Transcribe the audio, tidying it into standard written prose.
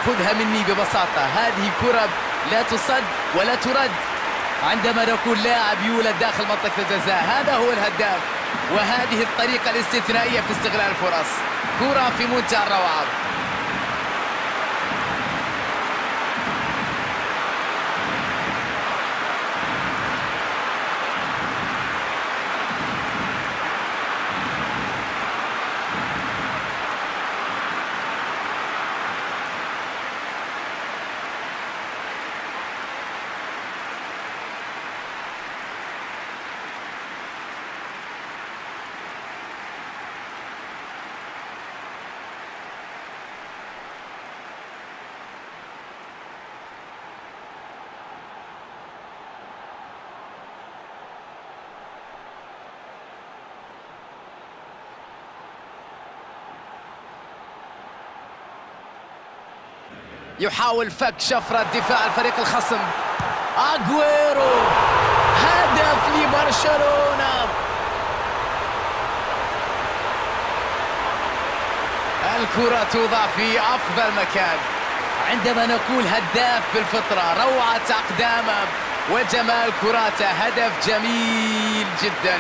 خذها مني ببساطة. هذه كرة لا تصد ولا ترد. عندما نقول لاعب يولد داخل منطقة الجزاء هذا هو الهداف، وهذه الطريقة الاستثنائية في استغلال الفرص. كرة في منتهى الروعة. يحاول فك شفرة دفاع الفريق الخصم. أغويرو، هدف لبرشلونة. الكرة توضع في أفضل مكان. عندما نقول هداف بالفطرة، روعة أقدامه وجمال كراته، هدف جميل جدا.